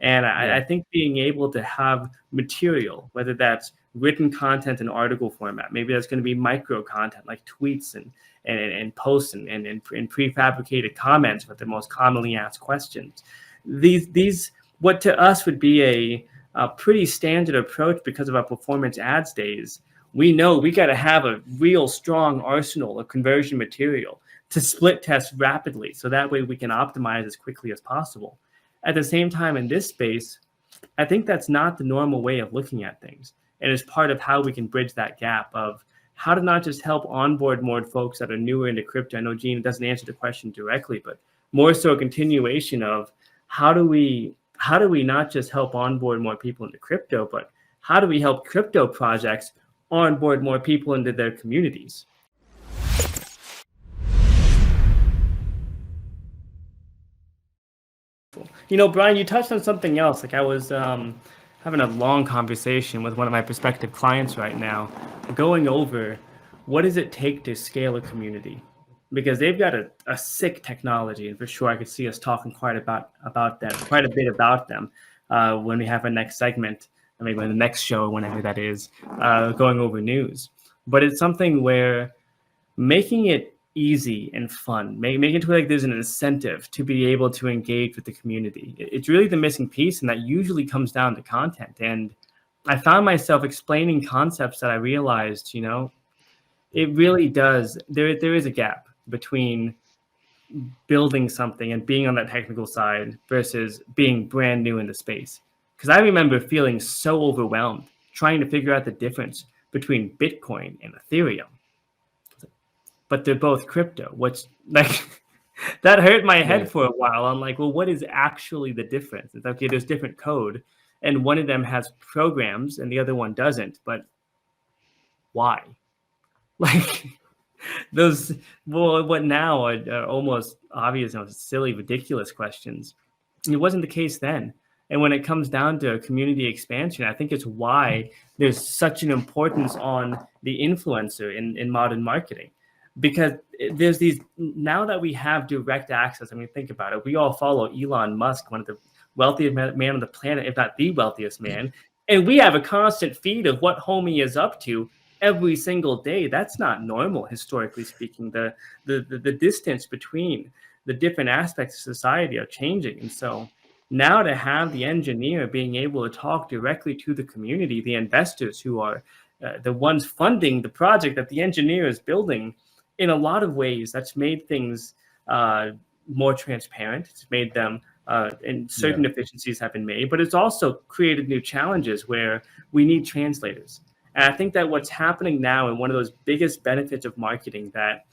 And Yeah. I think being able to have material, whether that's written content in article format, maybe that's going to be micro content like tweets and posts and prefabricated comments with the most commonly asked questions. These what to us would be a pretty standard approach because of our performance ads days. We know we got to have a real strong arsenal of conversion material to split test rapidly, so that way we can optimize as quickly as possible. At the same time, in this space, I think that's not the normal way of looking at things. And it's part of how we can bridge that gap of how to not just help onboard more folks that are newer into crypto. I know Gene doesn't answer the question directly, but more so a continuation of how do we not just help onboard more people into crypto, but how do we help crypto projects onboard more people into their communities? Brian, you touched on something else. Like I was having a long conversation with one of my prospective clients right now, going over what does it take to scale a community, because they've got a sick technology, and for sure I could see us talking quite a bit about them when we have our next segment, or maybe the next show, whenever that is, going over news. But it's something where making it easy and fun, making it like there's an incentive to be able to engage with the community. It's really the missing piece, and that usually comes down to content. And I found myself explaining concepts that I realized, it really does. There is a gap between building something and being on that technical side versus being brand new in the space. Because I remember feeling so overwhelmed trying to figure out the difference between Bitcoin and Ethereum. But they're both crypto. What's like that hurt my head for a while. I'm like, well, what is actually the difference? It's okay, there's different code, and one of them has programs and the other one doesn't. But why? Like those, well, what now are almost obvious, silly, ridiculous questions. It wasn't the case then. And when it comes down to community expansion, I think it's why there's such an importance on the influencer in modern marketing. Because there's these, now that we have direct access, I mean, think about it. We all follow Elon Musk, one of the wealthiest man on the planet, if not the wealthiest man. And we have a constant feed of what homie is up to every single day. That's not normal, historically speaking. The distance between the different aspects of society are changing. And so now to have the engineer being able to talk directly to the community, the investors who are the ones funding the project that the engineer is building, in a lot of ways, that's made things more transparent. It's made them, and certain efficiencies have been made, but it's also created new challenges where we need translators. And I think that what's happening now, and one of those biggest benefits of marketing that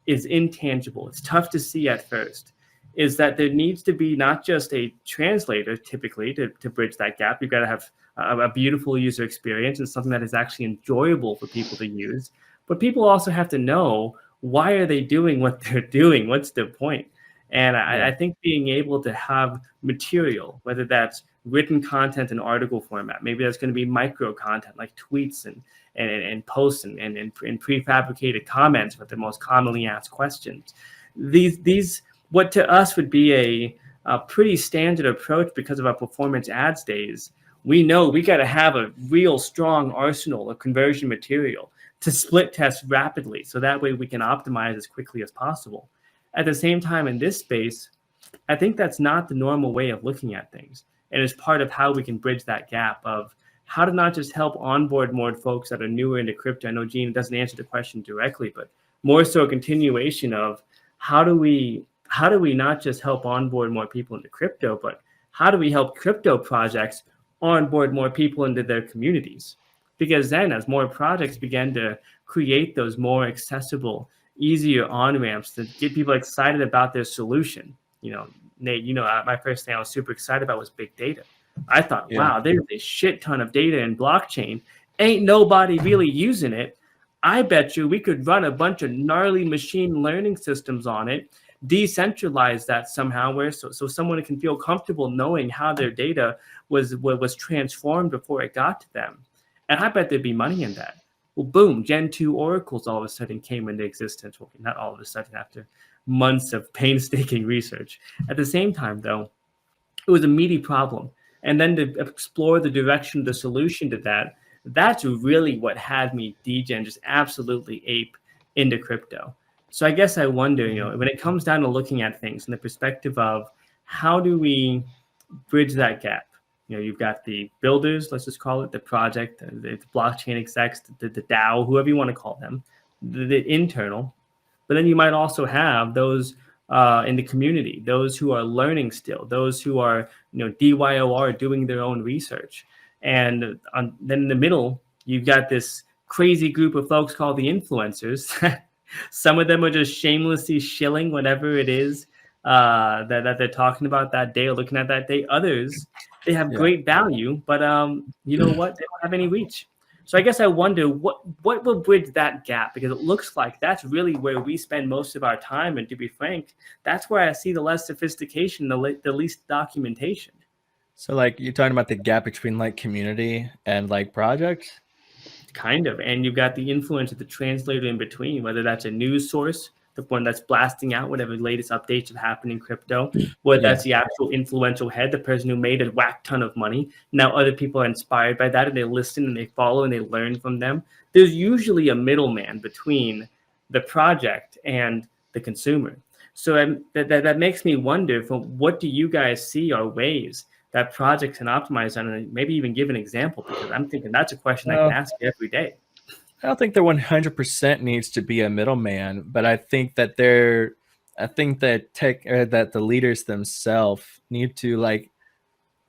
is intangible, it's tough to see at first, is that there needs to be not just a translator typically to bridge that gap. You've got to have a beautiful user experience and something that is actually enjoyable for people to use. But people also have to know, why are they doing what they're doing? What's the point? And I think being able to have material, whether that's written content in article format, maybe that's going to be micro content like tweets and posts and prefabricated comments with the most commonly asked questions. These what to us would be a pretty standard approach because of our performance ads days. We know we got to have a real strong arsenal of conversion material to split test rapidly, so that way we can optimize as quickly as possible. At the same time, in this space, I think that's not the normal way of looking at things. And it's part of how we can bridge that gap of how to not just help onboard more folks that are newer into crypto. I know Gene doesn't answer the question directly, but more so a continuation of how do we not just help onboard more people into crypto, but how do we help crypto projects onboard more people into their communities? Because then as more projects began to create those more accessible, easier on-ramps to get people excited about their solution. Nate, my first thing I was super excited about was big data. I thought, wow, there's a shit ton of data in blockchain. Ain't nobody really using it. I bet you we could run a bunch of gnarly machine learning systems on it, decentralize that somehow, where so someone can feel comfortable knowing how their data was transformed before it got to them. And I bet there'd be money in that. Well, boom, Gen 2 oracles all of a sudden came into existence. Well, not all of a sudden, after months of painstaking research. At the same time, though, it was a meaty problem and then to explore the direction of the solution to that. That's really what had me degen just absolutely ape into crypto. So I guess I wonder, when it comes down to looking at things in the perspective of how do we bridge that gap? You've got the builders, let's just call it the project, the blockchain execs, the DAO, whoever you want to call them, the internal. But then you might also have those in the community, those who are learning still, those who are DYOR doing their own research, and then in the middle you've got this crazy group of folks called the influencers. Some of them are just shamelessly shilling whatever it is that they're talking about that day or looking at that day. Others, they have great value, but you know what? They don't have any reach. So I guess I wonder what will bridge that gap, because it looks like that's really where we spend most of our time. And to be frank, that's where I see the less sophistication, the least documentation. So like you're talking about the gap between like community and like projects? Kind of. And you've got the influence of the translator in between, whether that's a news source, the one that's blasting out whatever latest updates have happened in crypto, whether that's the actual influential head, the person who made a whack ton of money. Now other people are inspired by that and they listen and they follow and they learn from them. There's usually a middleman between the project and the consumer. So that makes me wonder, what do you guys see are ways that projects can optimize on, and maybe even give an example, because I'm thinking that's a question I can ask you every day. I don't think there 100% needs to be a middleman, but I think that that the leaders themselves need to like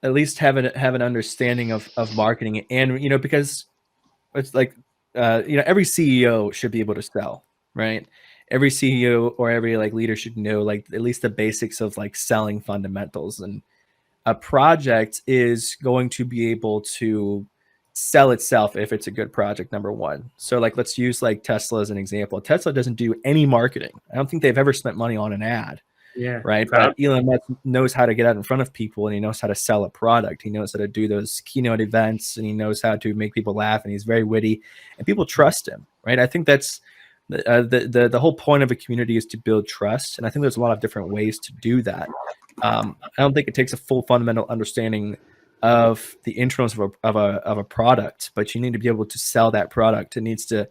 at least have an understanding of marketing, and because it's like every CEO should be able to sell, right? Every CEO or every like leader should know like at least the basics of like selling fundamentals, and a project is going to be able to sell itself if it's a good project, number one. So like let's use like Tesla as an example. Tesla doesn't do any marketing. I don't think they've ever spent money on an ad. Yeah. Right. But Elon Musk knows how to get out in front of people, and he knows how to sell a product. He knows how to do those keynote events, and he knows how to make people laugh, and he's very witty, and people trust him. Right. I think that's the whole point of a community is to build trust. And I think there's a lot of different ways to do that. I don't think it takes a full fundamental understanding of the internals of a product, but you need to be able to sell that product. It needs to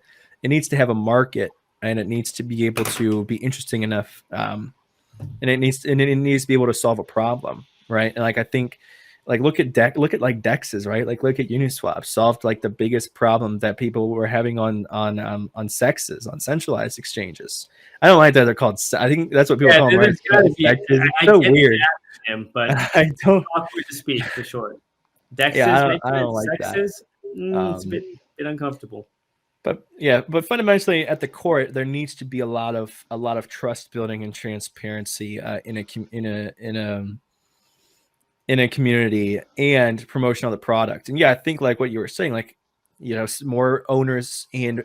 have a market, and it needs to be able to be interesting enough. And it needs to be able to solve a problem, right? And like I think, like look at like dexes, right? Like look at Uniswap solved like the biggest problem that people were having on sexes, on centralized exchanges. I don't like that they're called. I think that's what people call them, right? It's so weird. But I don't. Awkward to speak for sure. Dexes, yeah, I don't like sexes, that. It's a bit uncomfortable. But fundamentally at the core, there needs to be a lot of trust building and transparency in a community, and promotion of the product. And I think like what you were saying, like more owners and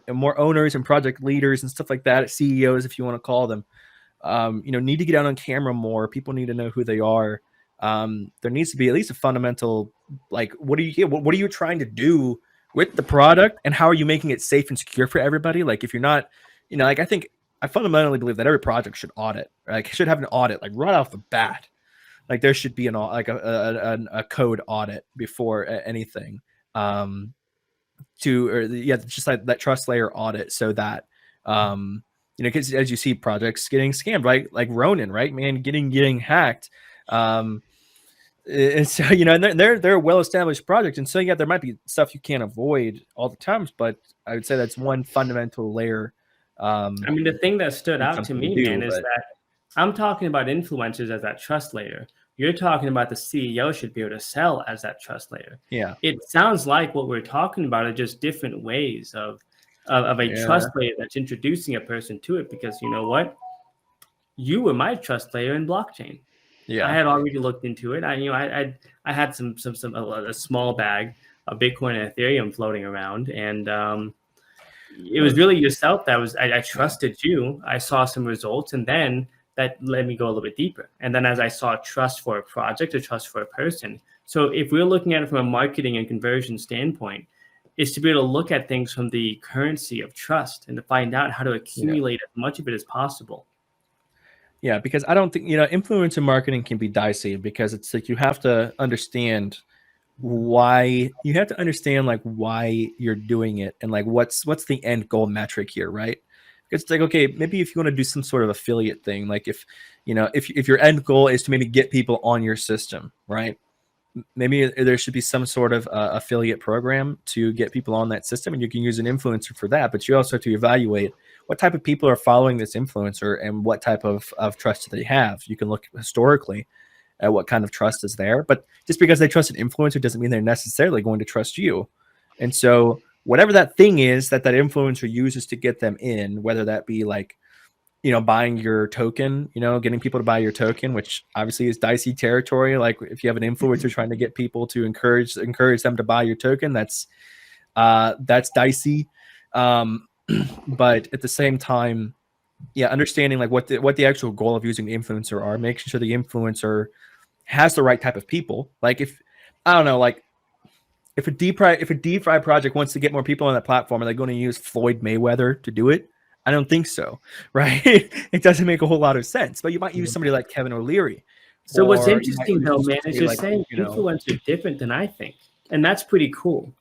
project leaders and stuff like that, CEOs, if you want to call them, need to get out on camera more. People need to know who they are. There needs to be at least a fundamental, like, what are you trying to do with the product, and how are you making it safe and secure for everybody? Like, if you're not, like, I fundamentally believe that every project should audit, like should have an audit, like right off the bat. Like there should be a code audit before anything, just like that trust layer audit, so that because as you see projects getting scammed, right? Like Ronin, right, man, getting hacked. And so and they're a well-established project, and so there might be stuff you can't avoid all the times, but I would say that's one fundamental layer. The thing that stood out to me, man, is that I'm talking about influencers as that trust layer. You're talking about the CEO should be able to sell as that trust layer. Yeah, it sounds like what we're talking about are just different ways of a trust layer that's introducing a person to it. Because you know what, you were my trust layer in blockchain. Yeah, I had already looked into it. I had a small bag of Bitcoin and Ethereum floating around, and it was really yourself that was. I trusted you. I saw some results, and then that led me go a little bit deeper. And then as I saw trust for a project, or trust for a person. So if we're looking at it from a marketing and conversion standpoint, is to be able to look at things from the currency of trust and to find out how to accumulate as much of it as possible. Yeah, because I don't think influencer marketing can be dicey, because it's like you have to understand why you have to understand like why you're doing it and like what's the end goal metric here, right? Because it's like, okay, maybe if you want to do some sort of affiliate thing, like if if your end goal is to maybe get people on your system, right? Maybe there should be some sort of affiliate program to get people on that system, and you can use an influencer for that. But you also have to evaluate what type of people are following this influencer and what type of trust do they have. You can look historically at what kind of trust is there. But just because they trust an influencer doesn't mean they're necessarily going to trust you. And so whatever that thing is that influencer uses to get them in, whether that be like, buying your token, getting people to buy your token, which obviously is dicey territory. Like if you have an influencer trying to get people to encourage them to buy your token, that's dicey. But at the same time, yeah, understanding like what the actual goal of using the influencer are, making sure the influencer has the right type of people. Like if I don't know, like if a DeFi project wants to get more people on that platform, are they going to use Floyd Mayweather to do it? I don't think so, right? It doesn't make a whole lot of sense. But you might use somebody like Kevin O'Leary, So what's or you might interesting though, use man, is somebody you're like saying influencers are different than I think. And that's pretty cool.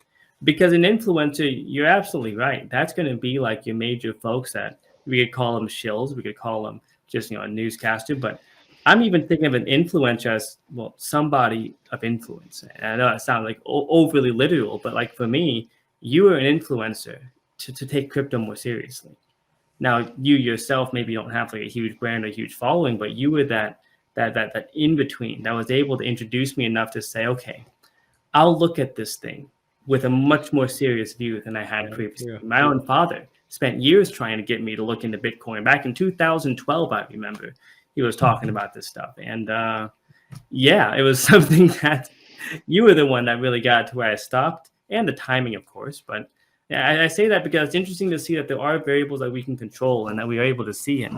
Because an influencer, you're absolutely right. That's going to be like your major folks that we could call them shills. We could call them just, a newscaster. But I'm even thinking of an influencer as, well, somebody of influence. And I know it sounds like overly literal, but like for me, you are an influencer to take crypto more seriously. Now, you yourself maybe don't have like a huge brand or huge following, but you were that in between that was able to introduce me enough to say, okay, I'll look at this thing with a much more serious view than I had previously. yeah. My own father spent years trying to get me to look into Bitcoin. Back in 2012, I remember he was talking about this stuff, and yeah, it was something that you were the one that really got to where I stopped, and the timing, of course. But yeah, I say that because it's interesting to see that there are variables that we can control and that we are able to see in.